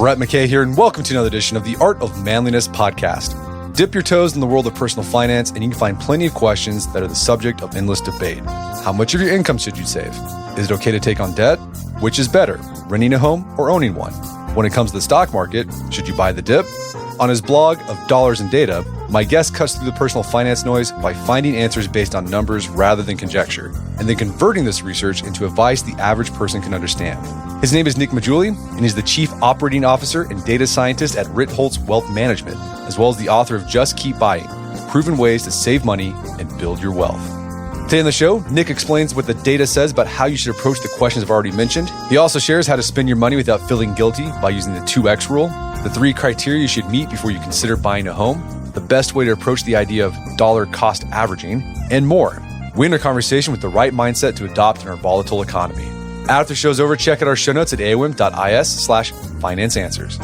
Brett McKay here, and welcome to another edition of the Art of Manliness podcast. Dip your toes in the world of personal finance, and you can find plenty of questions that are the subject of endless debate. How much of your income should you save? Is it okay to take on debt? Which is better, renting a home or owning one? When it comes to the stock market, should you buy the dip? On his blog of Dollars and Data, my guest cuts through the personal finance noise by finding answers based on numbers rather than conjecture, and then converting this research into advice the average person can understand. His name is Nick Maggiulli, and he's the Chief Operating Officer and Data Scientist at Ritholtz Wealth Management, as well as the author of Just Keep Buying, Proven Ways to Save Money and Build Your Wealth. Today on the show, Nick explains what the data says about how you should approach the questions I've already mentioned. He also shares how to spend your money without feeling guilty by using the 2X rule, the 3 criteria you should meet before you consider buying a home, the best way to approach the idea of dollar cost averaging, and more. We end our conversation with the right mindset to adopt in our volatile economy. After the show's over, check out our show notes at aom.is/financeanswers.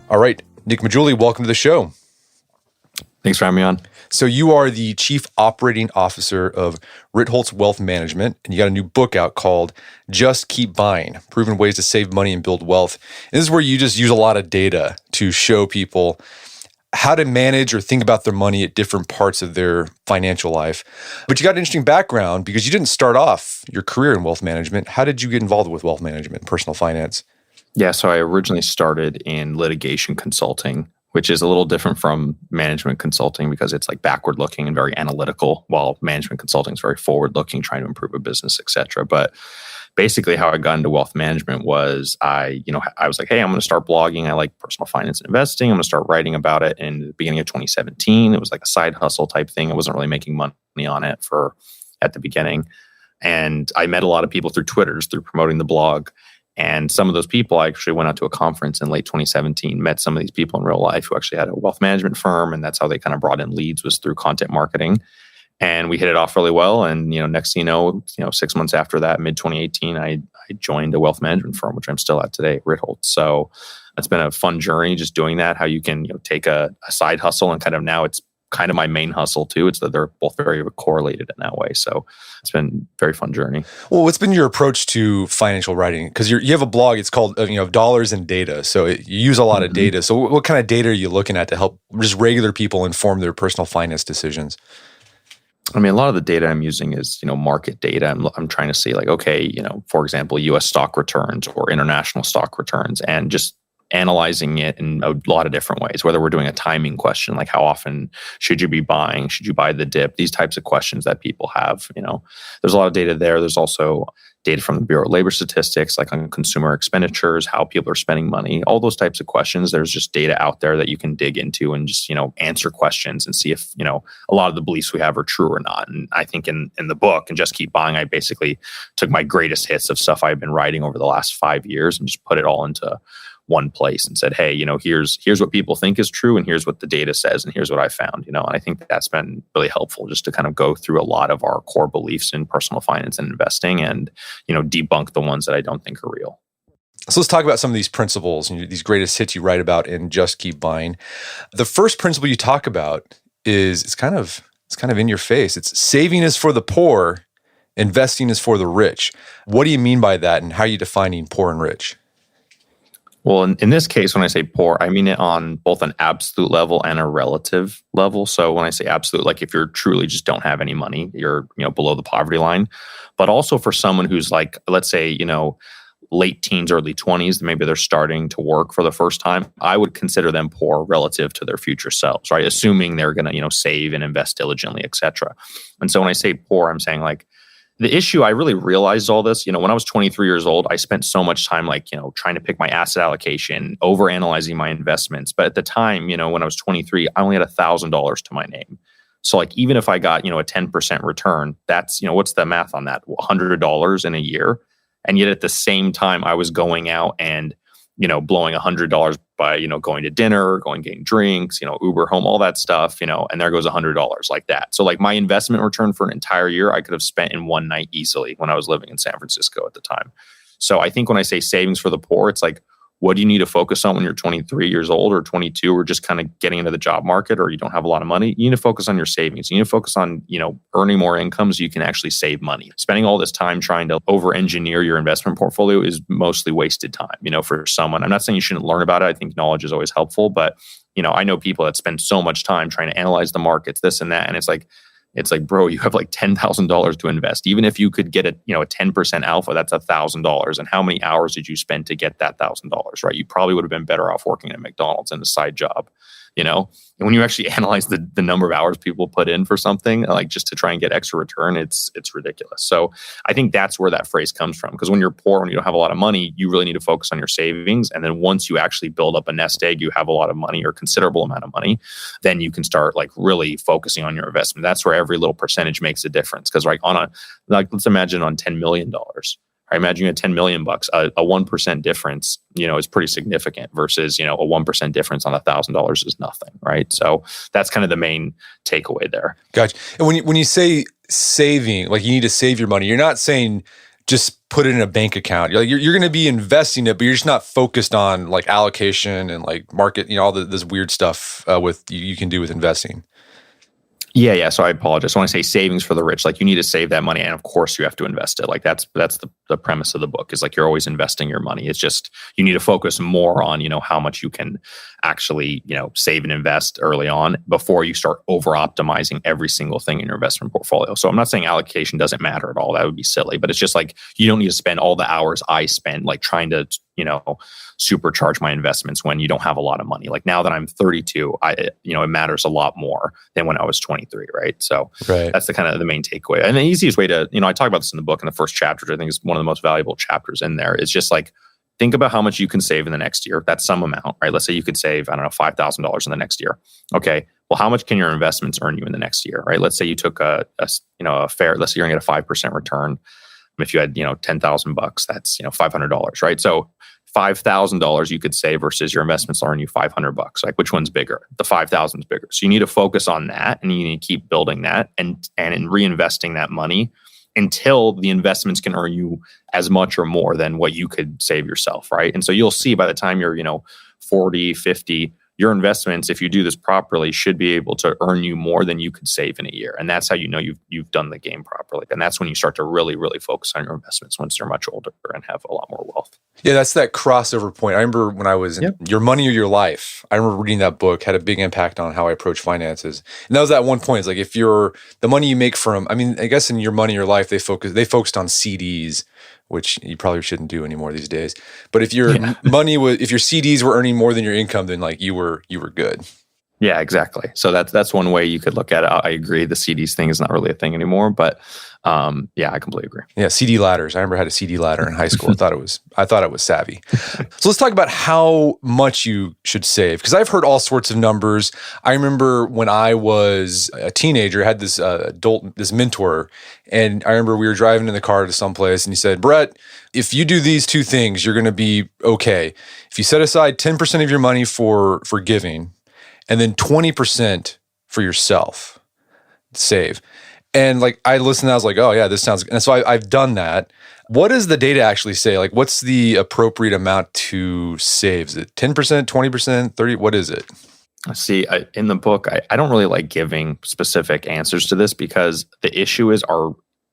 All right, Nick Maggiulli, welcome to the show. Thanks for having me on. So you are the Chief Operating Officer of Ritholtz Wealth Management, and you got a new book out called Just Keep Buying, Proven Ways to Save Money and Build Wealth. And this is where you just use a lot of data to show people how to manage or think about their money at different parts of their financial life. But you got an interesting background because you didn't start off your career in wealth management. How did you get involved with wealth management and personal finance? Yeah, so I originally started in litigation consulting, which is a little different from management consulting because it's like backward looking and very analytical, while management consulting is very forward looking, trying to improve a business, et cetera. But basically how I got into wealth management was I was like, hey, I'm going to start blogging. I like personal finance and investing. I'm going to start writing about it. In the beginning of 2017, it was like a side hustle type thing. I wasn't really making money on it at the beginning. And I met a lot of people through Twitters, through promoting the blog. And some of those people, I actually went out to a conference in late 2017, met some of these people in real life who actually had a wealth management firm. And that's how they kind of brought in leads, was through content marketing. And we hit it off really well. And, next thing you know, 6 months after that, mid 2018, I joined a wealth management firm, which I'm still at today, Ritholtz. So it's been a fun journey just doing that, how you can, take a side hustle and kind of now it's kind of my main hustle too. It's that they're both very correlated in that way. So it's been a very fun journey. Well, what's been your approach to financial writing? Because you have a blog, it's called Dollars and Data. So you use a lot of data. So what kind of data are you looking at to help just regular people inform their personal finance decisions? I mean, a lot of the data I'm using is, market data. I'm trying to see like, okay, for example, US stock returns or international stock returns, and just analyzing it in a lot of different ways, whether we're doing a timing question, like how often should you be buying? Should you buy the dip? These types of questions that people have, there's a lot of data there. There's also data from the Bureau of Labor Statistics, like on consumer expenditures, how people are spending money, all those types of questions. There's just data out there that you can dig into and just, answer questions and see if, a lot of the beliefs we have are true or not. And I think in the book, and Just Keep Buying, I basically took my greatest hits of stuff I've been writing over the last 5 years and just put it all into one place and said, hey, here's what people think is true, and here's what the data says, and here's what I found, and I think that's been really helpful just to kind of go through a lot of our core beliefs in personal finance and investing and, debunk the ones that I don't think are real. So let's talk about some of these principles and these greatest hits you write about in Just Keep Buying. The first principle you talk about is it's kind of in your face. It's saving is for the poor, investing is for the rich. What do you mean by that, and how are you defining poor and rich? Well, in this case, when I say poor, I mean it on both an absolute level and a relative level. So when I say absolute, like if you're truly just don't have any money, you're below the poverty line. But also for someone who's like, let's say, late teens, early 20s, maybe they're starting to work for the first time, I would consider them poor relative to their future selves, right? Assuming they're going to, save and invest diligently, et cetera. And so when I say poor, I'm saying like, the issue, I really realized all this, when I was 23 years old, I spent so much time trying to pick my asset allocation, overanalyzing my investments. But at the time, when I was 23, I only had $1,000 to my name. So like, even if I got, a 10% return, that's, what's the math on that? $100 in a year. And yet at the same time, I was going out and, blowing $100 by, going to dinner, getting drinks, Uber home, all that stuff, and there goes $100 like that. So like my investment return for an entire year, I could have spent in one night easily when I was living in San Francisco at the time. So I think when I say savings for the poor, it's like, what do you need to focus on when you're 23 years old or 22 or just kind of getting into the job market or you don't have a lot of money? You need to focus on your savings. You need to focus on, earning more income so you can actually save money. Spending all this time trying to over-engineer your investment portfolio is mostly wasted time, for someone. I'm not saying you shouldn't learn about it. I think knowledge is always helpful, but I know people that spend so much time trying to analyze the markets, this and that, and it's like, bro, you have like $10,000 to invest. Even if you could get a 10% alpha, that's $1,000. And how many hours did you spend to get that $1,000, right? You probably would have been better off working at McDonald's in a side job, And when you actually analyze the number of hours people put in for something, like just to try and get extra return, it's ridiculous. So I think that's where that phrase comes from. Because when you're poor, when you don't have a lot of money, you really need to focus on your savings. And then once you actually build up a nest egg, you have a lot of money or considerable amount of money, then you can start like really focusing on your investment. That's where every little percentage makes a difference. Because let's imagine on $10 million. I imagine you had 10 million bucks. A 1% difference, is pretty significant versus, a 1% difference on $1,000 is nothing, right? So that's kind of the main takeaway there. Gotcha. And when you say saving, like you need to save your money, you're not saying just put it in a bank account. You're going to be investing it, but you're just not focused on like allocation and like market, all this weird stuff with you can do with investing. Yeah. So I apologize. When I say savings for the rich, like you need to save that money, and of course you have to invest it. Like that's the premise of the book is like you're always investing your money. It's just you need to focus more on how much you can actually save and invest early on before you start over optimizing every single thing in your investment portfolio. So I'm not saying allocation doesn't matter at all. That would be silly, but it's just like you don't need to spend all the hours I spend like trying to supercharge my investments when you don't have a lot of money. Like now that I'm 32, it matters a lot more than when I was 23, right? So That's the kind of the main takeaway. And the easiest way to, I talk about this in the book in the first chapter, which I think is one of the most valuable chapters in there, is just like, think about how much you can save in the next year. That's some amount, right? Let's say you could save, $5,000 in the next year. Okay. Well, how much can your investments earn you in the next year, right? Let's say you took a fair, let's say you're gonna get a 5% return. If you had, $10,000, that's, $500, right? So $5,000 you could save versus your investments earn you $500. Like which one's bigger? The 5,000 is bigger. So you need to focus on that, and you need to keep building that and in reinvesting that money until the investments can earn you as much or more than what you could save yourself, right? And so you'll see by the time you're, 40, 50, your investments, if you do this properly, should be able to earn you more than you could save in a year. And that's how you've done the game properly. And that's when you start to really, really focus on your investments once you're much older and have a lot more wealth. Yeah, that's that crossover point. I remember when I was in Your Money or Your Life, I remember reading that book, had a big impact on how I approach finances. And that was that one point. It's like if you're the money you make from, I guess in Your Money or Your Life, they focused on CDs, which you probably shouldn't do anymore these days. But if your if your CDs were earning more than your income, then like you were good. Yeah, exactly. So that's one way you could look at it. I agree. The CDs thing is not really a thing anymore, but I completely agree. Yeah, CD ladders. I remember I had a CD ladder in high school. I thought it was savvy. So let's talk about how much you should save, because I've heard all sorts of numbers. I remember when I was a teenager, I had this this mentor, and I remember we were driving in the car to someplace, and he said, "Brett, if you do these two things, you're going to be okay. If you set aside 10% of your money for giving, and then 20% for yourself, save." And like I listened, I was like, "Oh yeah, this sounds." And so I've done that. What does the data actually say? Like, what's the appropriate amount to save? Is it 10%, 20%, 30%? What is it? See, in the book, I don't really like giving specific answers to this because the issue is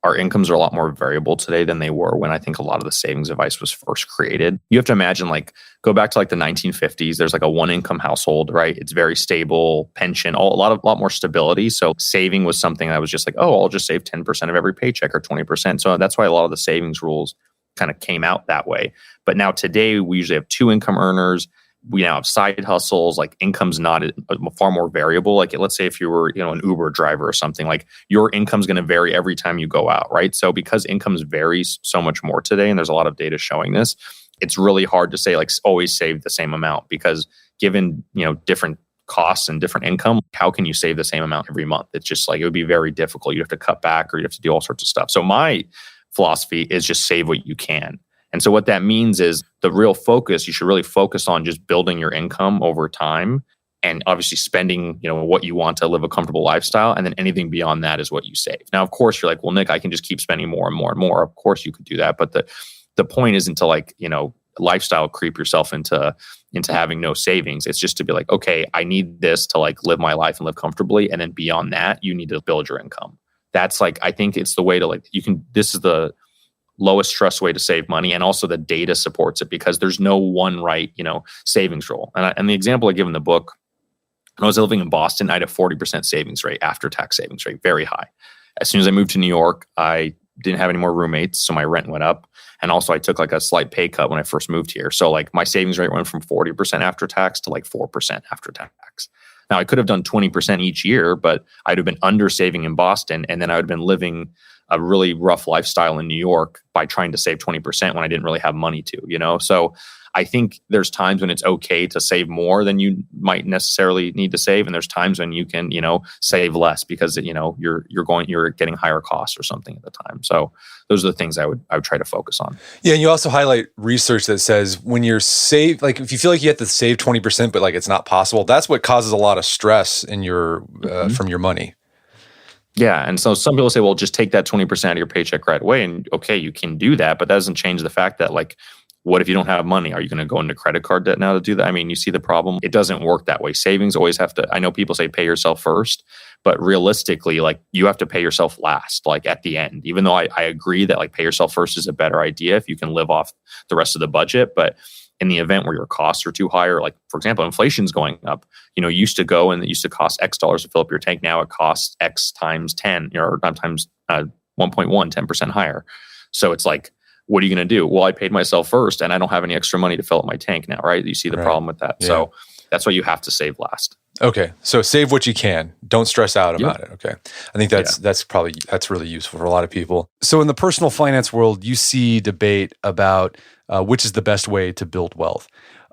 our incomes are a lot more variable today than they were when I think a lot of the savings advice was first created. You have to imagine, like, go back to like the 1950s. There's like a one income household, right? It's very stable, pension, a lot more stability. So saving was something that was just like, oh, I'll just save 10% of every paycheck or 20%. So that's why a lot of the savings rules kind of came out that way. But now today we usually have two income earners. We now have side hustles. Like income's not far more variable. Like let's say if you were, an Uber driver or something, like your income's going to vary every time you go out, right? So because incomes varies so much more today, and there's a lot of data showing this, it's really hard to say like always save the same amount, because given, different costs and different income, how can you save the same amount every month? It's just like, it would be very difficult. You'd have to cut back or you'd have to do all sorts of stuff. So my philosophy is just save what you can. And so what that means is the real focus, you should really focus on just building your income over time and obviously spending, what you want to live a comfortable lifestyle. And then anything beyond that is what you save. Now, of course, you're like, well, Nick, I can just keep spending more and more and more. Of course you could do that. But the point isn't to like, lifestyle creep yourself into having no savings. It's just to be like, okay, I need this to like live my life and live comfortably. And then beyond that, you need to build your income. That's like, I think it's the way to like, this is the lowest stress way to save money. And also the data supports it because there's no one right, savings rule. And the example I give in the book, when I was living in Boston, I had a 40% savings rate, after tax savings rate, very high. As soon as I moved to New York, I didn't have any more roommates, so my rent went up. And also I took like a slight pay cut when I first moved here. So like my savings rate went from 40% after tax to like 4% after tax. Now I could have done 20% each year, but I'd have been under saving in Boston. And then I would have been living a really rough lifestyle in New York by trying to save 20% when I didn't really have money to, So I think there's times when it's okay to save more than you might necessarily need to save. And there's times when you can, save less because, you're getting higher costs or something at the time. So those are the things I would try to focus on. Yeah. And you also highlight research that says when you're if you feel like you have to save 20%, but like it's not possible, that's what causes a lot of stress in your, from your money. Yeah. And so some people say, well, just take that 20% out of your paycheck right away. And okay, you can do that, but that doesn't change the fact that like, what if you don't have money? Are you going to go into credit card debt now to do that? I mean, you see the problem. It doesn't work that way. Savings always have to, I know people say pay yourself first, but realistically, like you have to pay yourself last, like at the end, even though I agree that like pay yourself first is a better idea if you can live off the rest of the budget. But in the event where your costs are too high, or like, for example, inflation's going up, used to go and it used to cost X dollars to fill up your tank. Now it costs X times 10 or times 1.1, 10% higher. So it's like, what are you going to do? Well, I paid myself first and I don't have any extra money to fill up my tank now, right? You see the problem with that. Yeah. So that's why you have to save last. Okay. So save what you can. Don't stress out about it. Okay. I think that's really useful for a lot of people. So in the personal finance world, you see debate about which is the best way to build wealth.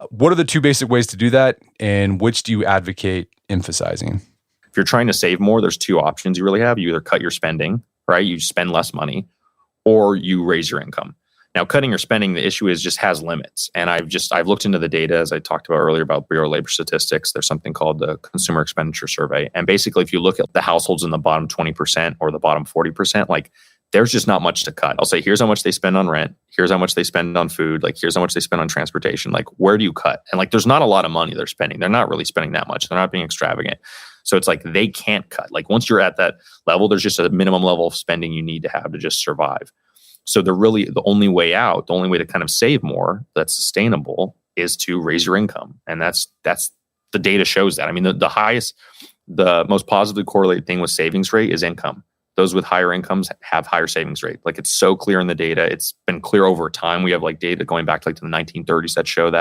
What are the two basic ways to do that? And which do you advocate emphasizing? If you're trying to save more, there's two options you really have. You either cut your spending, right? You spend less money, or you raise your income. Now, cutting your spending, the issue is just has limits. And I've looked into the data, as I talked about earlier about Bureau of Labor Statistics. There's something called the Consumer Expenditure Survey. And basically, if you look at the households in the bottom 20% or the bottom 40%, like there's just not much to cut. I'll say, here's how much they spend on rent. Here's how much they spend on food. Like, here's how much they spend on transportation. Like, where do you cut? And like, there's not a lot of money they're spending. They're not really spending that much. They're not being extravagant. So it's like they can't cut. Like, once you're at that level, there's just a minimum level of spending you need to have to just survive. So the only way out, the only way to kind of save more that's sustainable is to raise your income. And that's the data shows that. I mean, the most positively correlated thing with savings rate is income. Those with higher incomes have higher savings rate. Like, it's so clear in the data. It's been clear over time. We have like data going back to like to the 1930s that show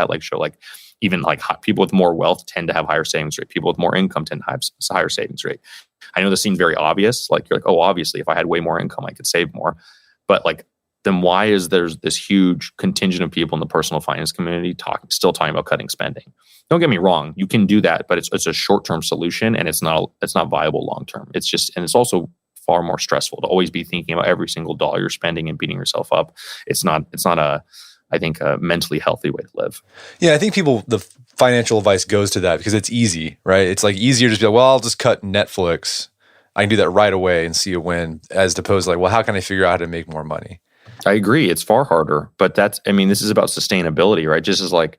even like people with more wealth tend to have higher savings rate. People with more income tend to have a higher savings rate. I know this seems very obvious. Like, you're like, oh, obviously, if I had way more income, I could save more. But like, then why is there's this huge contingent of people in the personal finance community still talking about cutting spending? Don't get me wrong, you can do that, but it's a short-term solution and it's not viable long-term. It's also far more stressful to always be thinking about every single dollar you're spending and beating yourself up. It's not a mentally healthy way to live. Yeah, I think the financial advice goes to that because it's easy, right? It's like easier to just be like, well, I'll just cut Netflix. I can do that right away and see a win, as opposed to like, well, how can I figure out how to make more money? I agree. It's far harder, but this is about sustainability, right? Just as like,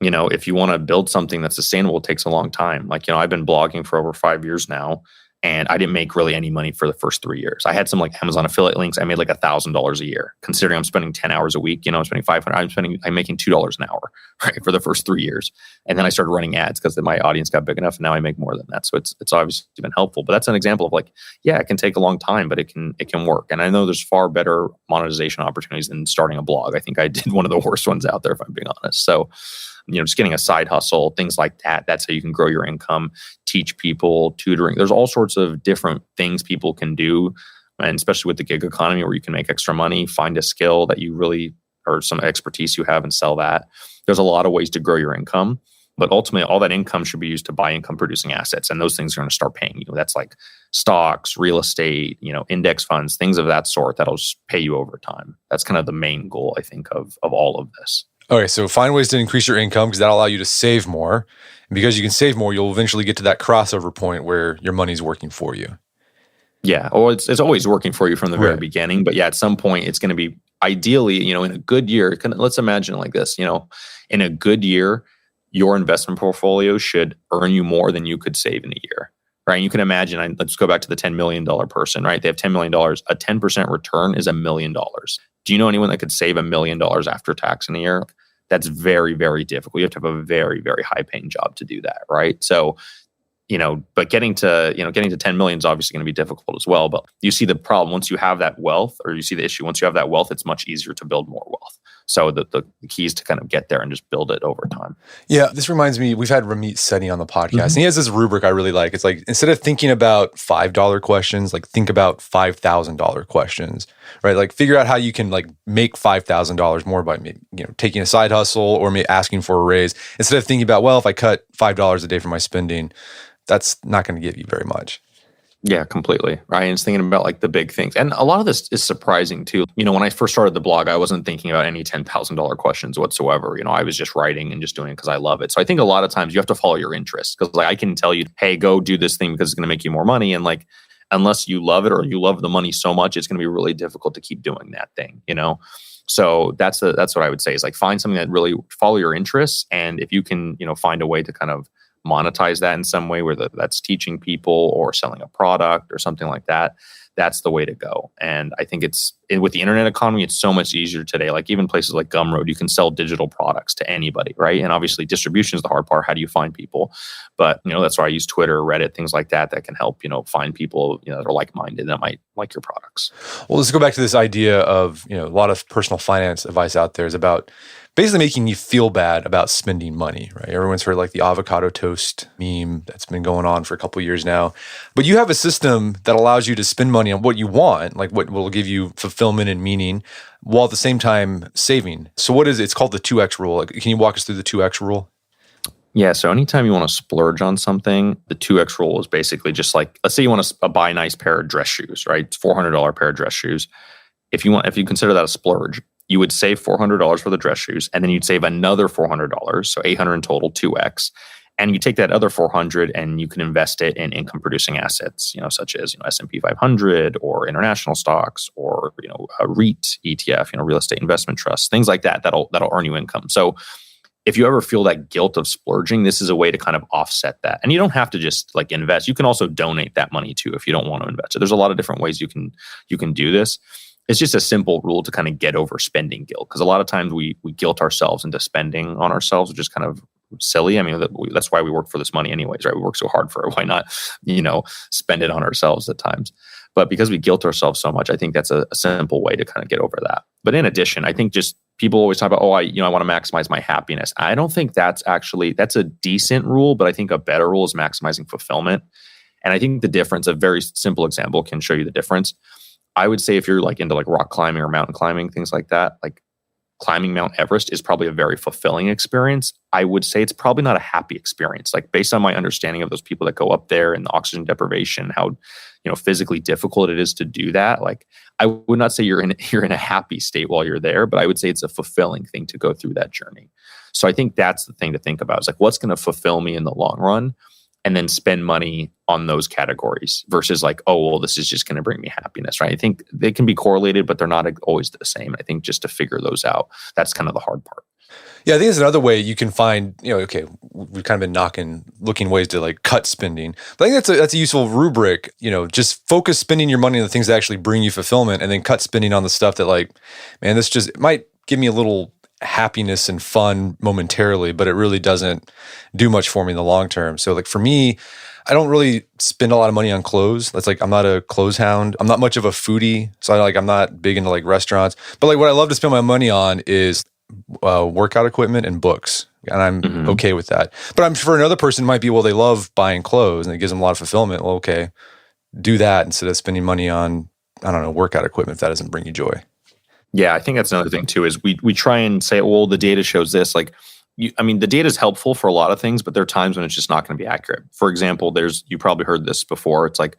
if you want to build something that's sustainable, it takes a long time. Like, I've been blogging for over 5 years now, and I didn't make really any money for the first 3 years. I had some like Amazon affiliate links. I made like $1,000 a year, considering I'm spending 10 hours a week. I'm spending $500. I'm making $2 an hour, right, for the first 3 years. And then I started running ads because my audience got big enough, and now I make more than that. So it's obviously been helpful. But that's an example of like, yeah, it can take a long time, but it can work. And I know there's far better monetization opportunities than starting a blog. I think I did one of the worst ones out there, if I'm being honest. So, just getting a side hustle, things like that. That's how you can grow your income, teach people, tutoring. There's all sorts of different things people can do. And especially with the gig economy where you can make extra money, find a skill that you really, or some expertise you have and sell that. There's a lot of ways to grow your income. But ultimately, all that income should be used to buy income producing assets. And those things are going to start paying you. That's like stocks, real estate, index funds, things of that sort that'll just pay you over time. That's kind of the main goal, I think, of all of this. Okay, so find ways to increase your income because that'll allow you to save more. And because you can save more, you'll eventually get to that crossover point where your money's working for you. Yeah. Or it's always working for you from the very Right. beginning. But yeah, at some point it's going to be ideally, in a good year, let's imagine it like this, in a good year, your investment portfolio should earn you more than you could save in a year. Right. And you can imagine, let's go back to the $10 million person, right? They have $10 million. A 10% return is $1 million. Do you know anyone that could save $1 million after tax in a year? That's very, very difficult. You have to have a very, very high paying job to do that. Right. So, but getting to 10 million is obviously going to be difficult as well. But you see the problem once you have that wealth, or you see the issue once you have that wealth, it's much easier to build more wealth. So the key is to kind of get there and just build it over time. Yeah, this reminds me, we've had Ramit Sethi on the podcast, Mm-hmm. and he has this rubric I really like. It's like, instead of thinking about $5 questions, like think about $5,000 questions, right? Like figure out how you can like make $5,000 more by maybe, taking a side hustle or maybe asking for a raise, instead of thinking about, well, if I cut $5 a day from my spending, that's not going to give you very much. Yeah, completely. Right. And it's thinking about like the big things. And a lot of this is surprising too. When I first started the blog, I wasn't thinking about any $10,000 questions whatsoever. I was just writing and just doing it because I love it. So I think a lot of times you have to follow your interests, because like I can tell you, hey, go do this thing because it's going to make you more money. And like, unless you love it or you love the money so much, it's going to be really difficult to keep doing that thing, So that's what I would say is like, find something that really follow your interests. And if you can, find a way to kind of monetize that in some way, whether that's teaching people or selling a product or something like that, that's the way to go. And I think with the internet economy, it's so much easier today. Like even places like Gumroad, you can sell digital products to anybody, right? And obviously distribution is the hard part. How do you find people? But, that's why I use Twitter, Reddit, things like that can help, find people, that are like-minded that might like your products. Well, let's go back to this idea of, a lot of personal finance advice out there is about basically making you feel bad about spending money, right? Everyone's heard like the avocado toast meme that's been going on for a couple of years now. But you have a system that allows you to spend money on what you want, like what will give you fulfillment and meaning, while at the same time saving. So what is it? It's called the 2X rule. Like, can you walk us through the 2X rule? Yeah, so anytime you want to splurge on something, the 2X rule is basically just like, let's say you want to buy a nice pair of dress shoes, right? It's $400 pair of dress shoes. If you consider that a splurge, you would save $400 for the dress shoes, and then you'd save another $400, so $800 in total, 2X. And you take that other $400 and you can invest it in income producing assets, such as S&P 500 or international stocks or a REIT ETF, real estate investment trusts, things like that. That'll earn you income. So if you ever feel that guilt of splurging, this is a way to kind of offset that. And you don't have to just like invest. You can also donate that money too if you don't want to invest. So there's a lot of different ways you can do this. It's just a simple rule to kind of get over spending guilt, because a lot of times we guilt ourselves into spending on ourselves, which is kind of silly. I mean, that's why we work for this money anyways, right? We work so hard for it. Why not, spend it on ourselves at times? But because we guilt ourselves so much, I think that's a simple way to kind of get over that. But in addition, I think just people always talk about, I want to maximize my happiness. I don't think that's a decent rule, but I think a better rule is maximizing fulfillment. And I think the difference, a very simple example can show you the difference. I would say if you're like into like rock climbing or mountain climbing, things like that, like climbing Mount Everest is probably a very fulfilling experience. I would say it's probably not a happy experience. Like based on my understanding of those people that go up there and the oxygen deprivation, how physically difficult it is to do that. Like I would not say you're in a happy state while you're there, but I would say it's a fulfilling thing to go through that journey. So I think that's the thing to think about. Is like, what's going to fulfill me in the long run? And then spend money on those categories versus like, this is just going to bring me happiness, right? I think they can be correlated, but they're not always the same. I think just to figure those out, that's kind of the hard part. Yeah, I think it's another way you can find, okay, we've kind of been looking ways to like cut spending. But I think that's a useful rubric, just focus spending your money on the things that actually bring you fulfillment, and then cut spending on the stuff that like, man, it might give me a little happiness and fun momentarily, but it really doesn't do much for me in the long term. So like for me, I don't really spend a lot of money on clothes. That's like, I'm not a clothes hound. I'm not much of a foodie. So I'm not big into like restaurants, but like what I love to spend my money on is workout equipment and books. And I'm okay with that. But I'm sure another person might be, they love buying clothes and it gives them a lot of fulfillment. Well, okay, do that instead of spending money on, I don't know, workout equipment if that doesn't bring you joy. Yeah, I think that's another thing too, is we try and say, the data shows this. Like, the data is helpful for a lot of things, but there are times when it's just not going to be accurate. For example, you probably heard this before. It's like,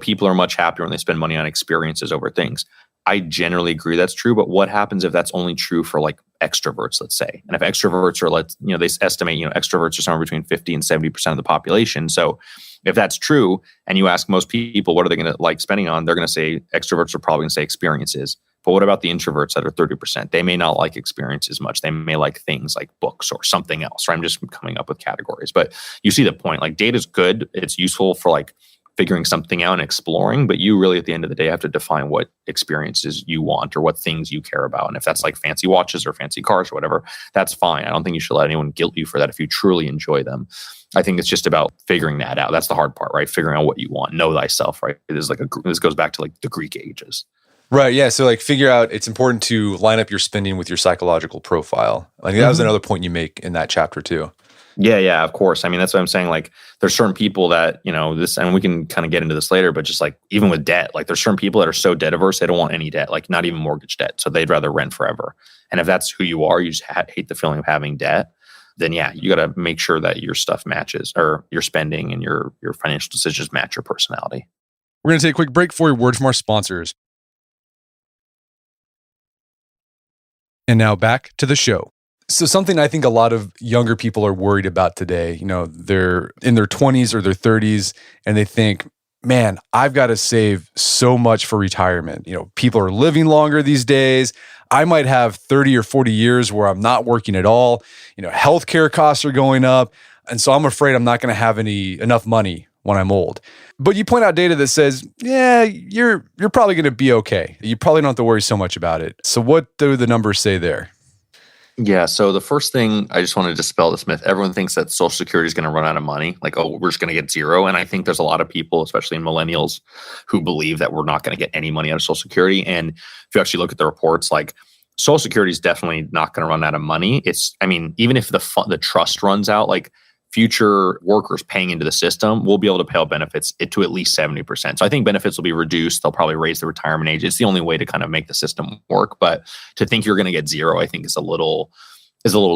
people are much happier when they spend money on experiences over things. I generally agree that's true. But what happens if that's only true for like extroverts, let's say? And if extroverts are, they estimate, extroverts are somewhere between 50 and 70% of the population. So if that's true, and you ask most people, what are they going to like spending on? They're going to say extroverts are probably going to say experiences. But what about the introverts that are 30%? They may not like experiences much. They may like things like books or something else, right? I'm just coming up with categories. But you see the point. Like data is good. It's useful for like figuring something out and exploring. But you really, at the end of the day, have to define what experiences you want or what things you care about. And if that's like fancy watches or fancy cars or whatever, that's fine. I don't think you should let anyone guilt you for that if you truly enjoy them. I think it's just about figuring that out. That's the hard part, right? Figuring out what you want. Know thyself, right? This goes back to like the Greek ages. Right. Yeah. So like figure out, it's important to line up your spending with your psychological profile. Like that was another point you make in that chapter too. Yeah, of course. I mean, that's what I'm saying. Like there's certain people that, this, and we can kind of get into this later, but just like even with debt, like there's certain people that are so debt averse, they don't want any debt, like not even mortgage debt. So they'd rather rent forever. And if that's who you are, you just hate the feeling of having debt, then yeah, you got to make sure that your stuff matches, or your spending and your financial decisions match your personality. We're going to take a quick break for a word from our sponsors. And now back to the show. So something I think a lot of younger people are worried about today, they're in their 20s or their 30s and they think, man, I've got to save so much for retirement. People are living longer these days. I might have 30 or 40 years where I'm not working at all. Healthcare costs are going up. And so I'm afraid I'm not going to have enough money when I'm old. But you point out data that says, yeah, you're probably going to be okay. You probably don't have to worry so much about it. So what do the numbers say there? Yeah. So the first thing, I just want to dispel this myth. Everyone thinks that Social Security is going to run out of money. Like, oh, we're just going to get zero. And I think there's a lot of people, especially in millennials, who believe that we're not going to get any money out of Social Security. And if you actually look at the reports, like Social Security is definitely not going to run out of money. Even if the trust runs out, like future workers paying into the system will be able to pay out benefits to at least 70%. So I think benefits will be reduced. They'll probably raise the retirement age. It's the only way to kind of make the system work. But to think you're going to get zero, I think is a little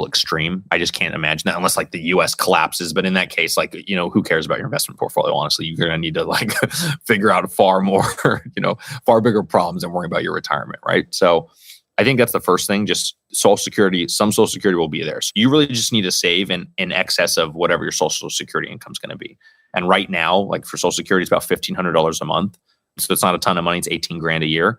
extreme. I just can't imagine that unless like the US collapses. But in that case, like, who cares about your investment portfolio? Honestly, you're going to need to like figure out far bigger problems than worrying about your retirement, right? So I think that's the first thing. Just Social Security, some Social Security will be there. So you really just need to save in excess of whatever your Social Security income is going to be. And right now, like for Social Security, it's about $1,500 a month. So it's not a ton of money. It's $18,000 a year.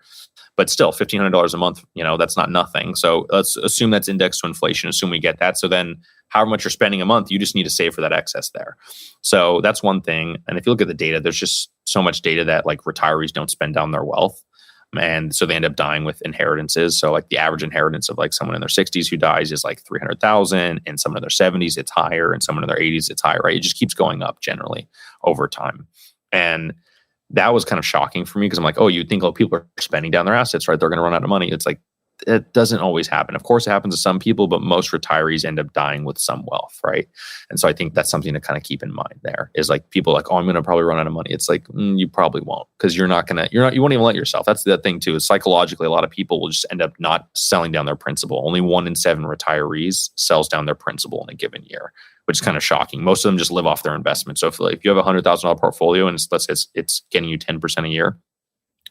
But still, $1,500 a month, that's not nothing. So let's assume that's indexed to inflation. Assume we get that. So then however much you're spending a month, you just need to save for that excess there. So that's one thing. And if you look at the data, there's just so much data that like retirees don't spend down their wealth. And so they end up dying with inheritances. So like the average inheritance of like someone in their 60s who dies is like 300,000, and someone in their 70s it's higher, and someone in their 80s it's higher, right? It just keeps going up generally over time. And that was kind of shocking for me because I'm like, oh, you'd think people are spending down their assets, right? They're going to run out of money. It's like, it doesn't always happen. Of course, it happens to some people, but most retirees end up dying with some wealth, right? And so I think that's something to kind of keep in mind there is like people like, oh, I'm going to probably run out of money. It's like, you probably won't because you won't even let yourself. That's the thing too, is psychologically, a lot of people will just end up not selling down their principal. Only 1 in 7 retirees sells down their principal in a given year, which is kind of shocking. Most of them just live off their investment. So if you have a $100,000 portfolio and let's say it's getting you 10% a year,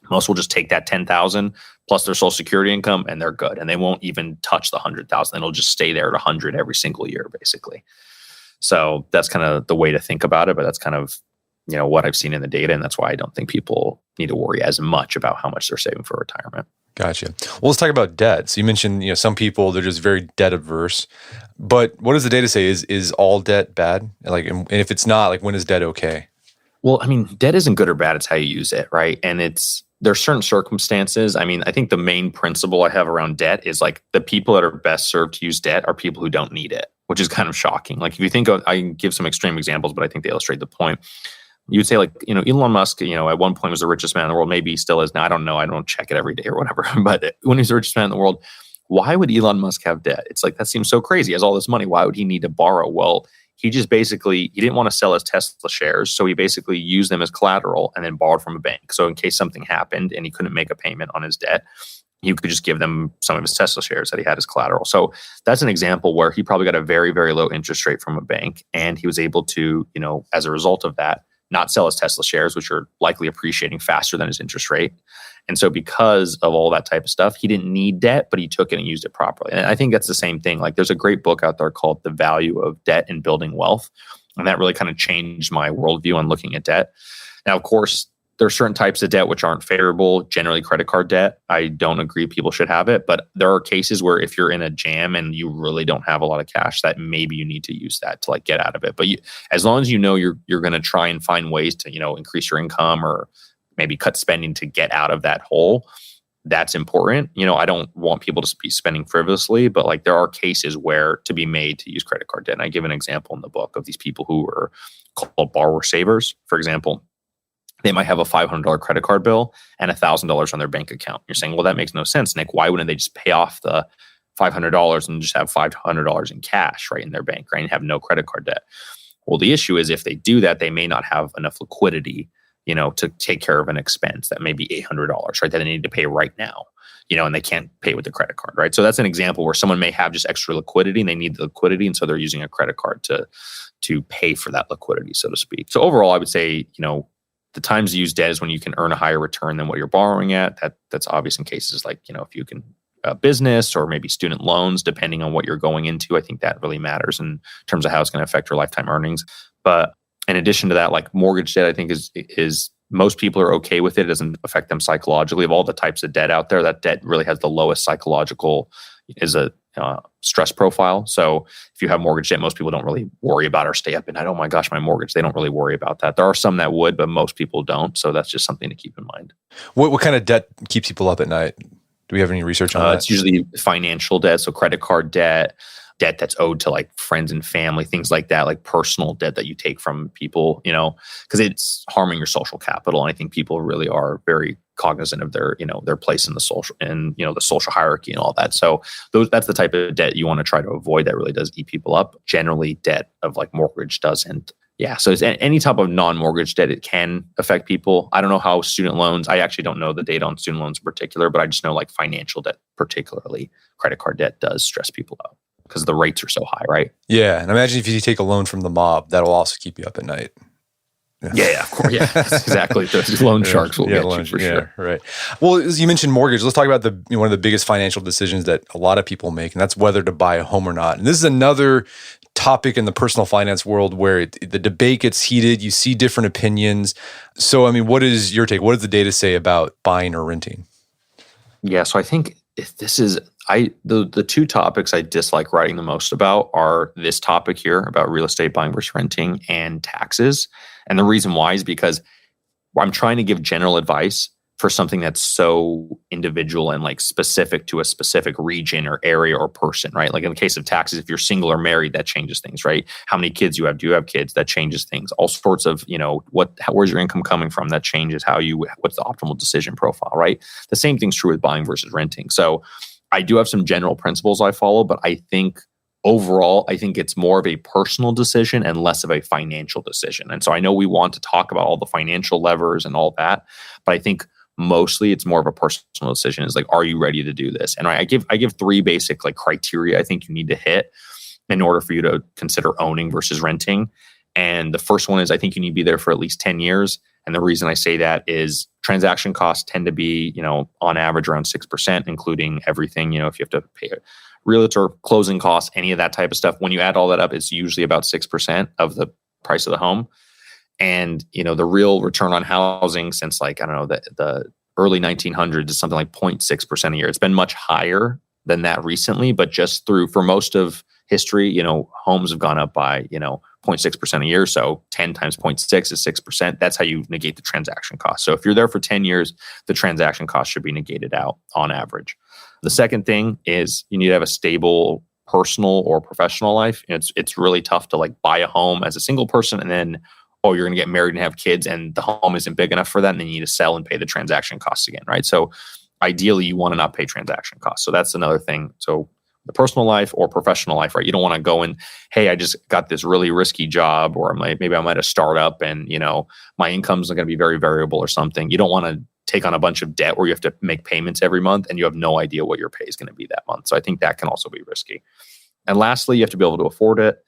most will just take that 10,000 plus their Social Security income and they're good. And they won't even touch the 100,000. It'll just stay there at 100 every single year, basically. So that's kind of the way to think about it. But that's kind of, what I've seen in the data. And that's why I don't think people need to worry as much about how much they're saving for retirement. Gotcha. Well, let's talk about debt. So you mentioned, some people, they're just very debt averse. But what does the data say? Is all debt bad? Like, and if it's not, like, when is debt okay? Well, I mean, debt isn't good or bad. It's how you use it, right? And there's certain circumstances. I mean, I think the main principle I have around debt is like the people that are best served to use debt are people who don't need it, which is kind of shocking. Like if you think I can give some extreme examples, but I think they illustrate the point. You'd say like, Elon Musk, at one point was the richest man in the world. Maybe he still is now. I don't know. I don't check it every day or whatever. But when he's the richest man in the world, why would Elon Musk have debt? It's like, that seems so crazy. He has all this money. Why would he need to borrow? Well, he didn't want to sell his Tesla shares. So he basically used them as collateral and then borrowed from a bank. So in case something happened and he couldn't make a payment on his debt, he could just give them some of his Tesla shares that he had as collateral. So that's an example where he probably got a very, very low interest rate from a bank. And he was able to, as a result of that, not sell his Tesla shares, which are likely appreciating faster than his interest rate. And so because of all that type of stuff, he didn't need debt, but he took it and used it properly. And I think that's the same thing. Like there's a great book out there called The Value of Debt in Building Wealth. And that really kind of changed my worldview on looking at debt. Now, of course, there are certain types of debt which aren't favorable. Generally, credit card debt, I don't agree people should have it. But there are cases where if you're in a jam and you really don't have a lot of cash, that maybe you need to use that to like get out of it. But as long as you know you're going to try and find ways to increase your income or maybe cut spending to get out of that hole, that's important. I don't want people to be spending frivolously, but like there are cases where to be made to use credit card debt. And I give an example in the book of these people who are called borrower savers. For example, they might have a $500 credit card bill and $1,000 on their bank account. You're saying, well, that makes no sense, Nick. Why wouldn't they just pay off the $500 and just have $500 in cash right in their bank, right, and have no credit card debt? Well, the issue is if they do that, they may not have enough liquidity, to take care of an expense that may be $800, right, that they need to pay right now, and they can't pay with the credit card, right? So that's an example where someone may have just extra liquidity and they need the liquidity, and so they're using a credit card to pay for that liquidity, so to speak. So overall, I would say, the times to use debt is when you can earn a higher return than what you're borrowing at. That's obvious in cases like, if you can business or maybe student loans, depending on what you're going into. I think that really matters in terms of how it's going to affect your lifetime earnings. But in addition to that, like mortgage debt, I think is most people are okay with it. It doesn't affect them psychologically. Of all the types of debt out there, that debt really has the lowest psychological stress profile. So if you have mortgage debt, most people don't really worry about or stay up at night. Oh my gosh, my mortgage. They don't really worry about that. There are some that would, but most people don't. So that's just something to keep in mind. What kind of debt keeps people up at night? Do we have any research on that? It's usually financial debt. So credit card debt that's owed to like friends and family, things like that, like personal debt that you take from people, because it's harming your social capital. And I think people really are very cognizant of their place in the social and, the social hierarchy and all that. So that's the type of debt you want to try to avoid that really does eat people up. Generally, debt of like mortgage doesn't. Yeah. So it's any type of non-mortgage debt, it can affect people. I don't know how student loans, I actually don't know the data on student loans in particular, but I just know like financial debt, particularly credit card debt, does stress people out because the rates are so high, right? Yeah. And imagine if you take a loan from the mob, that'll also keep you up at night. Yeah, of course. Yeah, exactly. Those loan sharks will get you for sure. Right. Well, as you mentioned mortgage, let's talk about one of the biggest financial decisions that a lot of people make, and that's whether to buy a home or not. And this is another topic in the personal finance world where the debate gets heated. You see different opinions. So, I mean, what is your take? What does the data say about buying or renting? Yeah, so I think if this is the two topics I dislike writing the most about are this topic here about real estate buying versus renting and taxes. And the reason why is because I'm trying to give general advice for something that's so individual and like specific to a specific region or area or person, right? Like in the case of taxes, if you're single or married, that changes things, right? How many kids you have? Do you have kids? That changes things. All sorts of, where's your income coming from? That changes what's the optimal decision profile, right? The same thing's true with buying versus renting. So I do have some general principles I follow, but I think overall, I think it's more of a personal decision and less of a financial decision. And so I know we want to talk about all the financial levers and all that, but I think mostly it's more of a personal decision. Is like, are you ready to do this? And I give three basic like criteria I think you need to hit in order for you to consider owning versus renting. And the first one is I think you need to be there for at least 10 years. And the reason I say that is transaction costs tend to be, on average around 6%, including everything, if you have to pay a realtor, closing costs, any of that type of stuff. When you add all that up, it's usually about 6% of the price of the home. And, the real return on housing since like, I don't know, the early 1900s is something like 0.6% a year. It's been much higher than that recently, but just for most of history, homes have gone up by, 0.6% a year. So 10 times 0.6 is 6%. That's how you negate the transaction cost. So if you're there for 10 years, the transaction cost should be negated out on average. The second thing is you need to have a stable personal or professional life. It's really tough to like buy a home as a single person and then, you're going to get married and have kids and the home isn't big enough for that. And then you need to sell and pay the transaction costs again, right? So ideally you want to not pay transaction costs. So that's another thing. So the personal life or professional life, right? You don't want to go and, hey, I just got this really risky job or maybe I'm at a startup and, my income's going to be very variable or something. You don't want to take on a bunch of debt where you have to make payments every month and you have no idea what your pay is going to be that month. So I think that can also be risky. And lastly, you have to be able to afford it.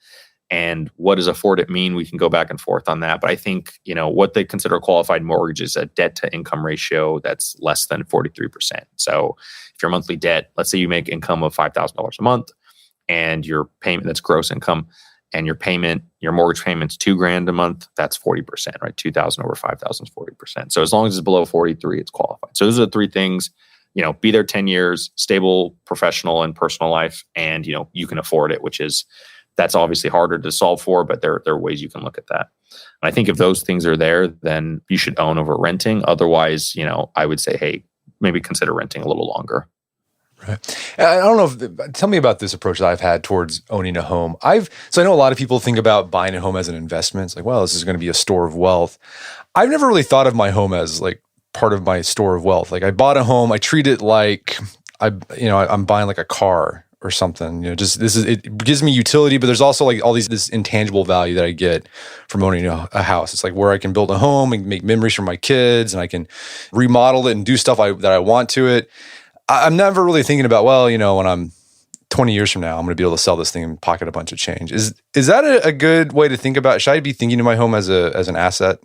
And what does afford it mean? We can go back and forth on that. But I think, what they consider a qualified mortgage is a debt to income ratio that's less than 43%. So if your monthly debt, let's say you make income of $5,000 a month and your payment, that's gross income, and your mortgage payment's $2,000 a month, that's 40%, right? 2,000 over 5,000 is 40%. So as long as it's below 43, it's qualified. So those are the three things, be there 10 years, stable, professional and personal life, and, you can afford it, that's obviously harder to solve for, but there are ways you can look at that. And I think if those things are there, then you should own over renting. Otherwise, I would say, hey, maybe consider renting a little longer. Right. I don't know. Tell me about this approach that I've had towards owning a home. So I know a lot of people think about buying a home as an investment. It's like, well, this is going to be a store of wealth. I've never really thought of my home as like part of my store of wealth. Like I bought a home, I treat it like I'm buying like a car or something. It gives me utility, but there's also like all this intangible value that I get from owning a house. It's like where I can build a home and make memories for my kids, and I can remodel it and do stuff that I want to it. I'm never really thinking about, when I'm 20 years from now, I'm going to be able to sell this thing and pocket a bunch of change. Is that a good way to think about it? Should I be thinking of my home as an asset?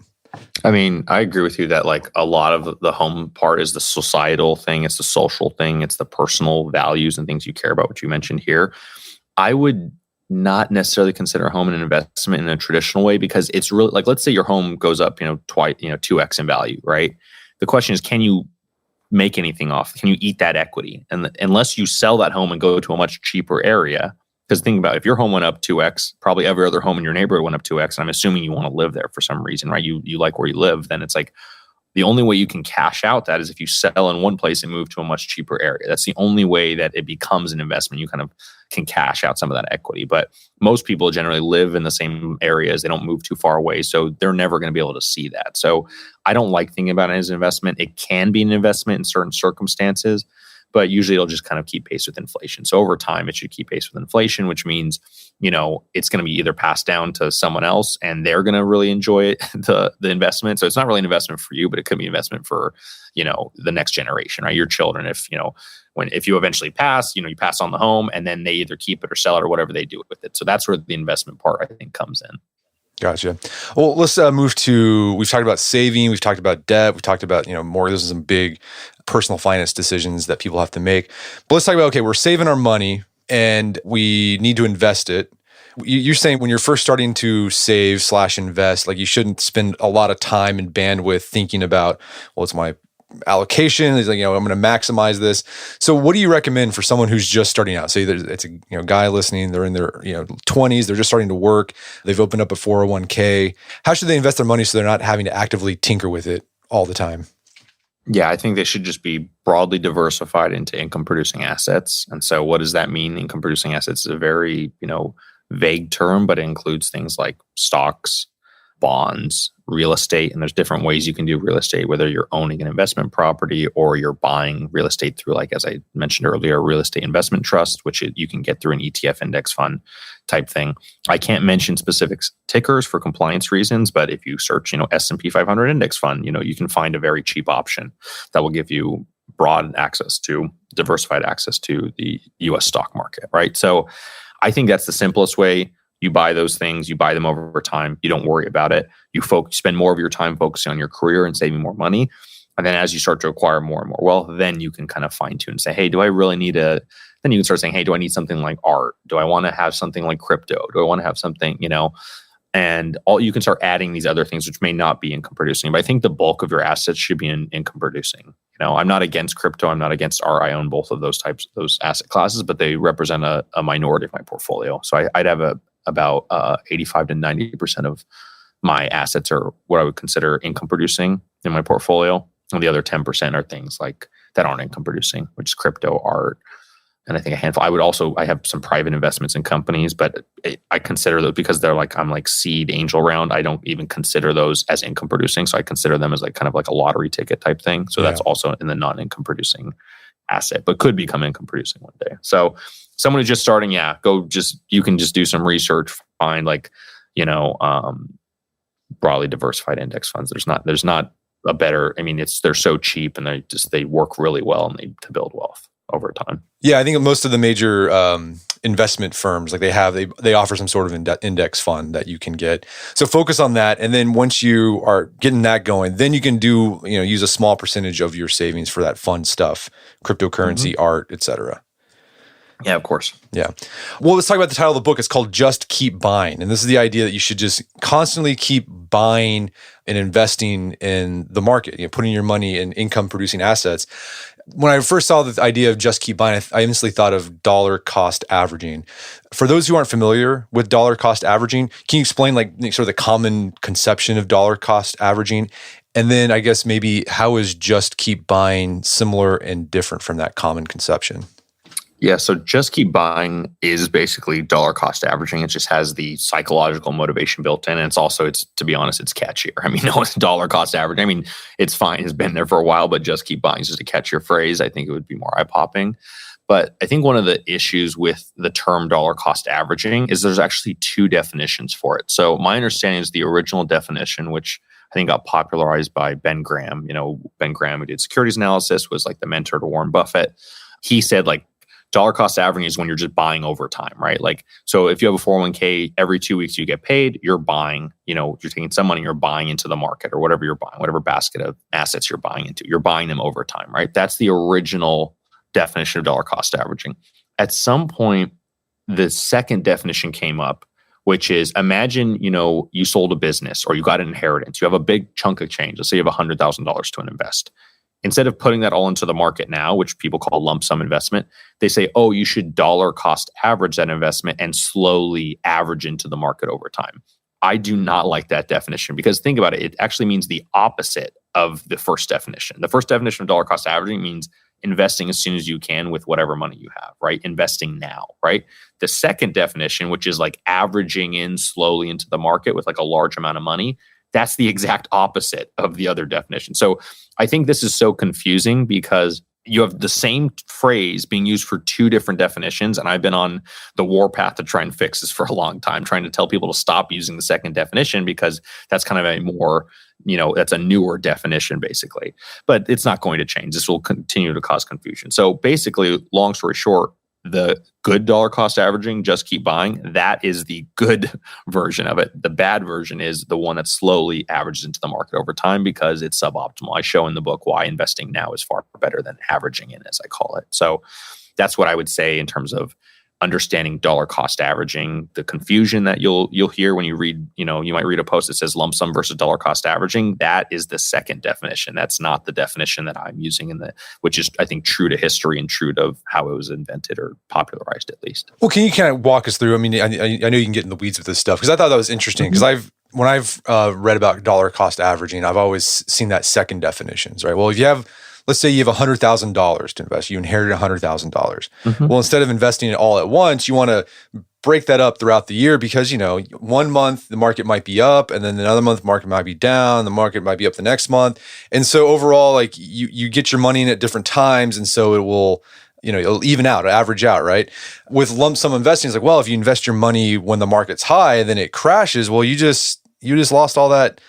I mean, I agree with you that like a lot of the home part is the societal thing. It's the social thing. It's the personal values and things you care about, which you mentioned here. I would not necessarily consider a home an investment in a traditional way, because it's really like, let's say your home goes up, twice, 2x in value, right? The question is, can you make anything off? Can you eat that equity? And unless you sell that home and go to a much cheaper area, because think about it, if your home went up 2x, probably every other home in your neighborhood went up 2x. And I'm assuming you want to live there for some reason, right? You like where you live. Then it's like the only way you can cash out that is if you sell in one place and move to a much cheaper area. That's the only way that it becomes an investment. You kind of can cash out some of that equity. But most people generally live in the same areas. They don't move too far away. So they're never going to be able to see that. So I don't like thinking about it as an investment. It can be an investment in certain circumstances, but usually it'll just kind of keep pace with inflation. So over time, it should keep pace with inflation, which means, it's going to be either passed down to someone else and they're going to really enjoy it, the investment. So it's not really an investment for you, but it could be an investment for, the next generation, right? Your children, if you eventually pass, you pass on the home and then they either keep it or sell it or whatever they do with it. So that's where the investment part, I think, comes in. Gotcha. Well, let's move to, we've talked about saving, we've talked about debt, we've talked about, more, this is some big personal finance decisions that people have to make. But let's talk about, okay, we're saving our money and we need to invest it. You're saying when you're first starting to save/invest, like you shouldn't spend a lot of time and bandwidth thinking about, well, it's my allocation. It's like, I'm going to maximize this. So what do you recommend for someone who's just starting out? Say it's a guy listening, they're in their 20s, they're just starting to work, they've opened up a 401k. How should they invest their money so they're not having to actively tinker with it all the time? Yeah, I think they should just be broadly diversified into income producing assets. And so what does that mean? Income producing assets is a very, vague term, but it includes things like stocks, bonds, real estate. And there's different ways you can do real estate, whether you're owning an investment property or you're buying real estate through, like, as I mentioned earlier, a real estate investment trust, which you can get through an ETF index fund type thing. I can't mention specific tickers for compliance reasons, but if you search, S&P 500 index fund, you can find a very cheap option that will give you diversified access to the US stock market, right? So I think that's the simplest way. You buy those things, you buy them over time, you don't worry about it. You spend more of your time focusing on your career and saving more money. And then as you start to acquire more and more wealth, then you can kind of fine tune and say, hey, do I really need then you can start saying, hey, do I need something like art? Do I want to have something like crypto? Do I want to have something, and you can start adding these other things, which may not be income producing. But I think the bulk of your assets should be in income producing. I'm not against crypto. I'm not against art. I own both of those asset classes, but they represent a minority of my portfolio. So I'd have about 85 to 90% of my assets are what I would consider income producing in my portfolio. And the other 10% are things like that aren't income producing, which is crypto, art, and I think a handful. I have some private investments in companies, but I consider those because I'm like seed angel round. I don't even consider those as income producing. So I consider them as like kind of like a lottery ticket type thing. So that's also in the non-income producing asset, but could become income producing one day. So someone who's just starting, you can just do some research, find broadly diversified index funds. There's not a better, they're so cheap and they work really well and to build wealth over time. Yeah, I think most of the major investment firms, like they offer some sort of index fund that you can get. So focus on that, and then once you are getting that going, then you can use a small percentage of your savings for that fun stuff, cryptocurrency, art, etc. Yeah, of course. Yeah. Well, let's talk about the title of the book. It's called Just Keep Buying. And this is the idea that you should just constantly keep buying and investing in the market, putting your money in income producing assets. When I first saw the idea of just keep buying, I instantly thought of dollar cost averaging. For those who aren't familiar with dollar cost averaging, can you explain sort of the common conception of dollar cost averaging? And then I guess maybe how is just keep buying similar and different from that common conception? Yeah, so just keep buying is basically dollar cost averaging. It just has the psychological motivation built in. And to be honest, it's catchier. I mean, no, it's dollar cost averaging. I mean, it's fine. It's been there for a while, but just keep buying is just a catchier phrase. I think it would be more eye-popping. But I think one of the issues with the term dollar cost averaging is there's actually two definitions for it. So my understanding is the original definition, which I think got popularized by Ben Graham. Ben Graham, who did securities analysis, was like the mentor to Warren Buffett. He said dollar cost averaging is when you're just buying over time, right? So if you have a 401k, every 2 weeks you get paid, you're buying, you're taking some money, you're buying into the market or whatever you're buying, whatever basket of assets you're buying into, you're buying them over time, right? That's the original definition of dollar cost averaging. At some point, the second definition came up, which is imagine, you sold a business or you got an inheritance. You have a big chunk of change. Let's say you have $100,000 to invest. Instead of putting that all into the market now, which people call lump sum investment, they say, oh, you should dollar cost average that investment and slowly average into the market over time. I do not like that definition because think about it. It actually means the opposite of the first definition. The first definition of dollar cost averaging means investing as soon as you can with whatever money you have, right? Investing now, right? The second definition, which is averaging in slowly into the market with a large amount of money, that's the exact opposite of the other definition. So I think this is so confusing because you have the same phrase being used for two different definitions. And I've been on the warpath to try and fix this for a long time, trying to tell people to stop using the second definition because that's kind of a more, that's a newer definition basically. But it's not going to change. This will continue to cause confusion. So basically, long story short, the good dollar cost averaging, just keep buying, that is the good version of it. The bad version is the one that slowly averages into the market over time because it's suboptimal. I show in the book why investing now is far better than averaging in, as I call it. So that's what I would say in terms of understanding dollar cost averaging. The confusion that you'll hear when you read, you might read a post that says lump sum versus dollar cost averaging. That is the second definition. That's not the definition that I'm using which is, I think, true to history and true to how it was invented or popularized at least. Well, can you kind of walk us through? I mean, I know you can get in the weeds with this stuff because I thought that was interesting because when I've read about dollar cost averaging, I've always seen that second definitions, right? Well, let's say you have $100,000 to invest. You inherited $100,000. Well, instead of investing it all at once, you want to break that up throughout the year because, 1 month the market might be up and then another month the market might be down. The market might be up the next month. And so overall, you get your money in at different times. And so it will, it'll even out, average out, right? With lump sum investing, it's if you invest your money when the market's high and then it crashes, well, you just lost all that.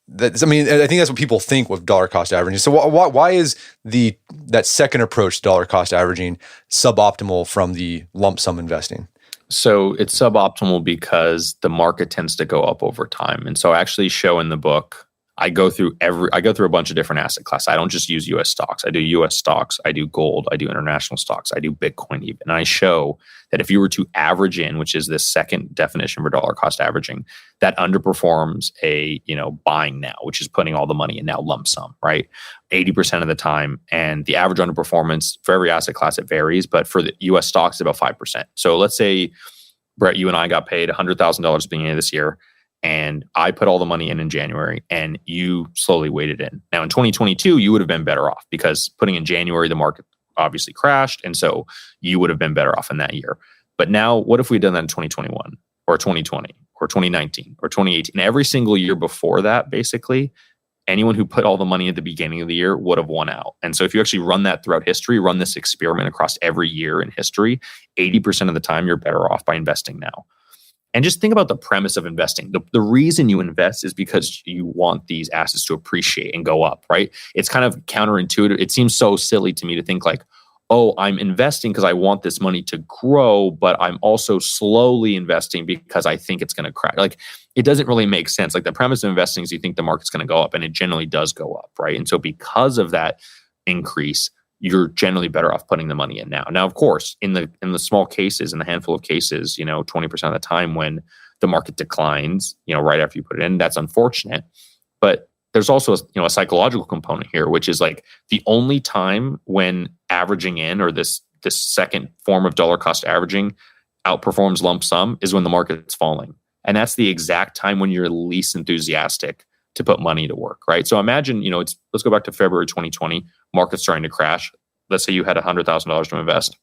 I think that's what people think with dollar cost averaging. So why is that second approach to dollar cost averaging suboptimal from the lump sum investing? So it's suboptimal because the market tends to go up over time. And so I actually show in the book, I go through a bunch of different asset classes. I don't just use US stocks. I do US stocks, I do gold, I do international stocks, I do Bitcoin even. And I show that if you were to average in, which is this second definition for dollar cost averaging, that underperforms buying now, which is putting all the money in now lump sum, right? 80% of the time. And the average underperformance for every asset class, it varies, but for the US stocks, it's about 5%. So let's say, Brett, you and I got paid $100,000 at the beginning of this year. And I put all the money in January and you slowly weighted in. Now in 2022, you would have been better off because putting in January, the market obviously crashed. And so you would have been better off in that year. But now what if we'd done that in 2021 or 2020 or 2019 or 2018? And every single year before that, basically, anyone who put all the money at the beginning of the year would have won out. And so if you actually run that throughout history, run this experiment across every year in history, 80% of the time you're better off by investing now. And just think about the premise of investing. The reason you invest is because you want these assets to appreciate and go up, right? It's kind of counterintuitive. It seems so silly to me to think oh, I'm investing because I want this money to grow, but I'm also slowly investing because I think it's going to crash. Like, it doesn't really make sense. Like, the premise of investing is you think the market's going to go up, and it generally does go up, right? And so because of that increase, you're generally better off putting the money in now. Now, of course, in the small cases, in the handful of cases, 20% of the time when the market declines, right after you put it in, that's unfortunate. But there's also a psychological component here, which is like the only time when averaging in, or this second form of dollar cost averaging, outperforms lump sum is when the market's falling. And that's the exact time when you're least enthusiastic to put money to work, right? So imagine, let's go back to February 2020, market's starting to crash. Let's say you had $100,000 to invest.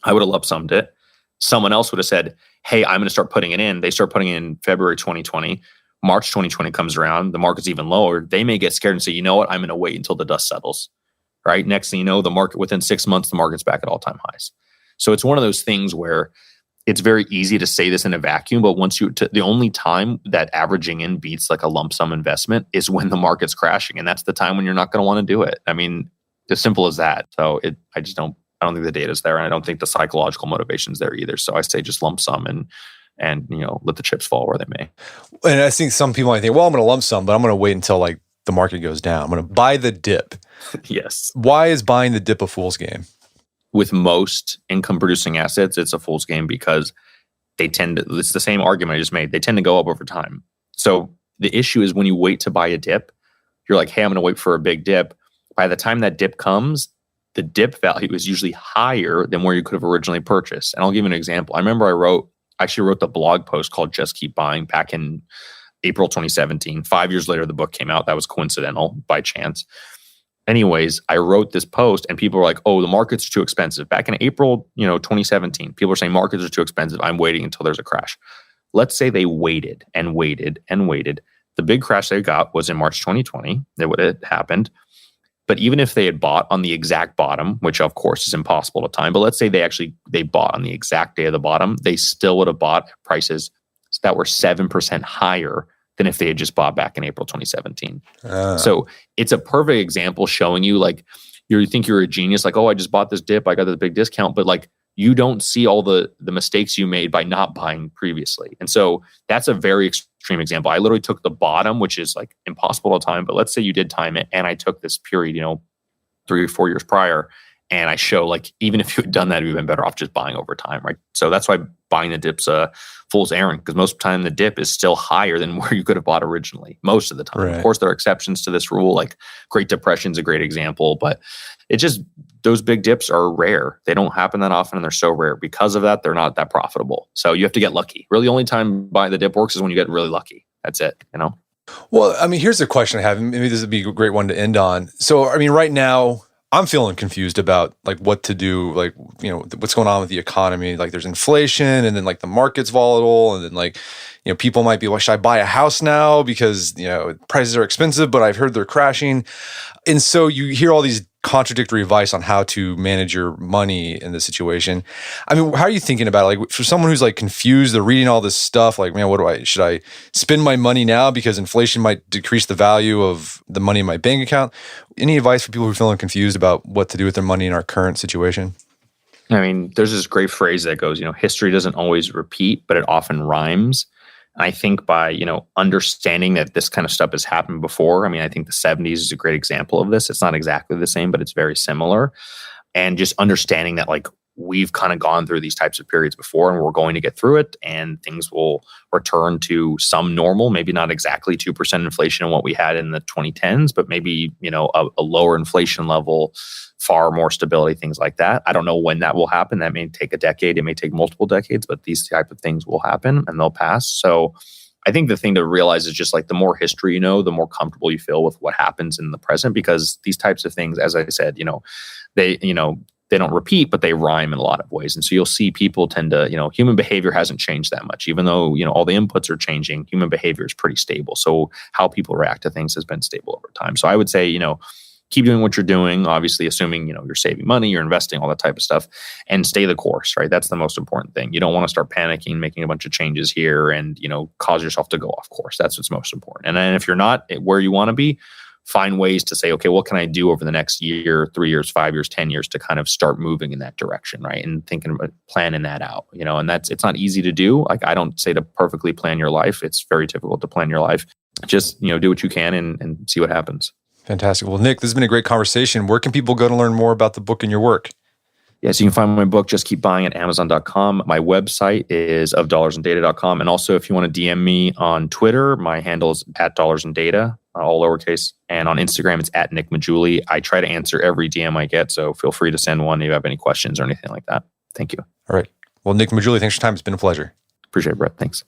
I would have lump summed it. Someone else would have said, hey, I'm going to start putting it in. They start putting it in February 2020. March 2020 comes around, the market's even lower. They may get scared and say, you know what, I'm going to wait until the dust settles, right? Next thing you know, the market, within 6 months, the market's back at all-time highs. So it's one of those things where it's very easy to say this in a vacuum, but the only time that averaging in beats like a lump sum investment is when the market's crashing. And that's the time when you're not going to want to do it. I mean, as simple as that. So I don't think the data's there, and I don't think the psychological motivation's there either. So I say just lump sum and let the chips fall where they may. And I think some people might think, well, I'm going to lump sum, but I'm going to wait until like the market goes down. I'm going to buy the dip. Yes. Why is buying the dip a fool's game? With most income producing assets, it's a fool's game because it's the same argument I just made. They tend to go up over time. So the issue is when you wait to buy a dip, you're like, hey, I'm going to wait for a big dip. By the time that dip comes, the dip value is usually higher than where you could have originally purchased. And I'll give you an example. I remember I actually wrote the blog post called Just Keep Buying back in April 2017. 5 years later, the book came out. That was coincidental by chance. Anyways, I wrote this post and people were like, oh, the markets are too expensive. Back in April, 2017, people were saying markets are too expensive. I'm waiting until there's a crash. Let's say they waited and waited and waited. The big crash they got was in March 2020. That would have happened. But even if they had bought on the exact bottom, which of course is impossible to time, but let's say they bought on the exact day of the bottom, they still would have bought at prices that were 7% higher than if they had just bought back in April 2017. So it's a perfect example showing you like, you think you're a genius, like, oh, I just bought this dip, I got this big discount, but like you don't see all the mistakes you made by not buying previously. And so that's a very extreme example. I literally took the bottom, which is like impossible to time, but let's say you did time it and I took this period, 3 or 4 years prior, and I show like, even if you had done that, you'd been better off just buying over time, right? So that's why buying the dip's a fool's errand, because most of the time the dip is still higher than where you could have bought originally, most of the time. Right. Of course, there are exceptions to this rule, like Great Depression's a great example, but it just, those big dips are rare. They don't happen that often and they're so rare. Because of that, they're not that profitable. So you have to get lucky. Really, the only time buying the dip works is when you get really lucky. That's it, Well, I mean, here's the question I have. Maybe this would be a great one to end on. So, I mean, right now, I'm feeling confused about like what to do, like, what's going on with the economy. Like there's inflation and then like the market's volatile and then like, people might be, well, should I buy a house now because, prices are expensive, but I've heard they're crashing. And so you hear all these contradictory advice on how to manage your money in this situation. I mean, how are you thinking about it? Like for someone who's like confused, they're reading all this stuff, like, man, should I spend my money now because inflation might decrease the value of the money in my bank account? Any advice for people who are feeling confused about what to do with their money in our current situation? I mean, there's this great phrase that goes, history doesn't always repeat, but it often rhymes. And I think by, understanding that this kind of stuff has happened before, I mean, I think the 70s is a great example of this. It's not exactly the same, but it's very similar. And just understanding that like we've kind of gone through these types of periods before and we're going to get through it and things will return to some normal, maybe not exactly 2% inflation in what we had in the 2010s, but maybe, a lower inflation level, far more stability, things like that. I don't know when that will happen. That may take a decade. It may take multiple decades, but these type of things will happen and they'll pass. So I think the thing to realize is just like the more history you know, the more comfortable you feel with what happens in the present, because these types of things, as I said, they don't repeat, but they rhyme in a lot of ways. And so you'll see people tend to, human behavior hasn't changed that much. Even though, all the inputs are changing, human behavior is pretty stable. So how people react to things has been stable over time. So I would say, keep doing what you're doing, obviously assuming, you're saving money, you're investing, all that type of stuff, and stay the course, right? That's the most important thing. You don't want to start panicking, making a bunch of changes here and, cause yourself to go off course. That's what's most important. And then if you're not where you want to be, find ways to say, okay, what can I do over the next year, 3 years, 5 years, 10 years to kind of start moving in that direction, right? And thinking about planning that out, and it's not easy to do. Like, I don't say to perfectly plan your life. It's very difficult to plan your life. Just, do what you can and see what happens. Fantastic. Well, Nick, this has been a great conversation. Where can people go to learn more about the book and your work? Yes, you can find my book, Just Keep Buying, at Amazon.com. My website is ofdollars&data.com. And also, if you want to DM me on Twitter, my handle is @dollarsandData, all lowercase. And on Instagram, it's @Nick Maggiulli. I try to answer every DM I get, so feel free to send one if you have any questions or anything like that. Thank you. All right. Well, Nick Maggiulli, thanks for your time. It's been a pleasure. Appreciate it, Brett. Thanks.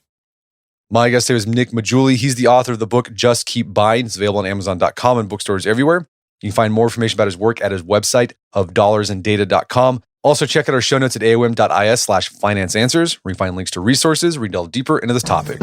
My guest today was Nick Maggiulli. He's the author of the book, Just Keep Buying. It's available on Amazon.com and bookstores everywhere. You can find more information about his work at his website, ofdollarsandData.com. Also, check out our show notes at aom.is/financeanswers, where you can find links to resources where we delve deeper into this topic.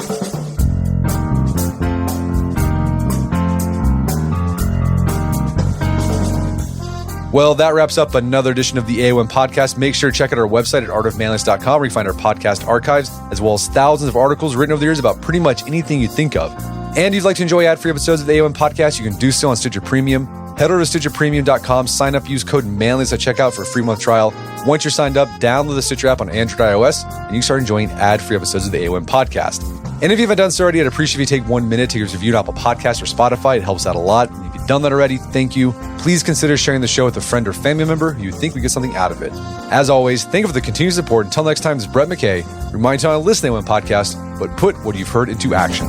Well, that wraps up another edition of the AOM podcast. Make sure to check out our website at artofmanliness.com, where you can find our podcast archives, as well as thousands of articles written over the years about pretty much anything you think of. And if you'd like to enjoy ad-free episodes of the AOM podcast, you can do so on Stitcher Premium. Head over to StitcherPremium.com, sign up, use code Manliness at checkout for a free month trial. Once you're signed up, download the Stitcher app on Android or iOS, and you can start enjoying ad-free episodes of the AOM podcast. And if you haven't done so already, I'd appreciate if you take 1 minute to give us a review on Apple Podcasts or Spotify. It helps out a lot. And if you've done that already, thank you. Please consider sharing the show with a friend or family member who you think would get something out of it. As always, thank you for the continued support. Until next time, this is Brett McKay. Remind you to listen to the AOM podcast, but put what you've heard into action.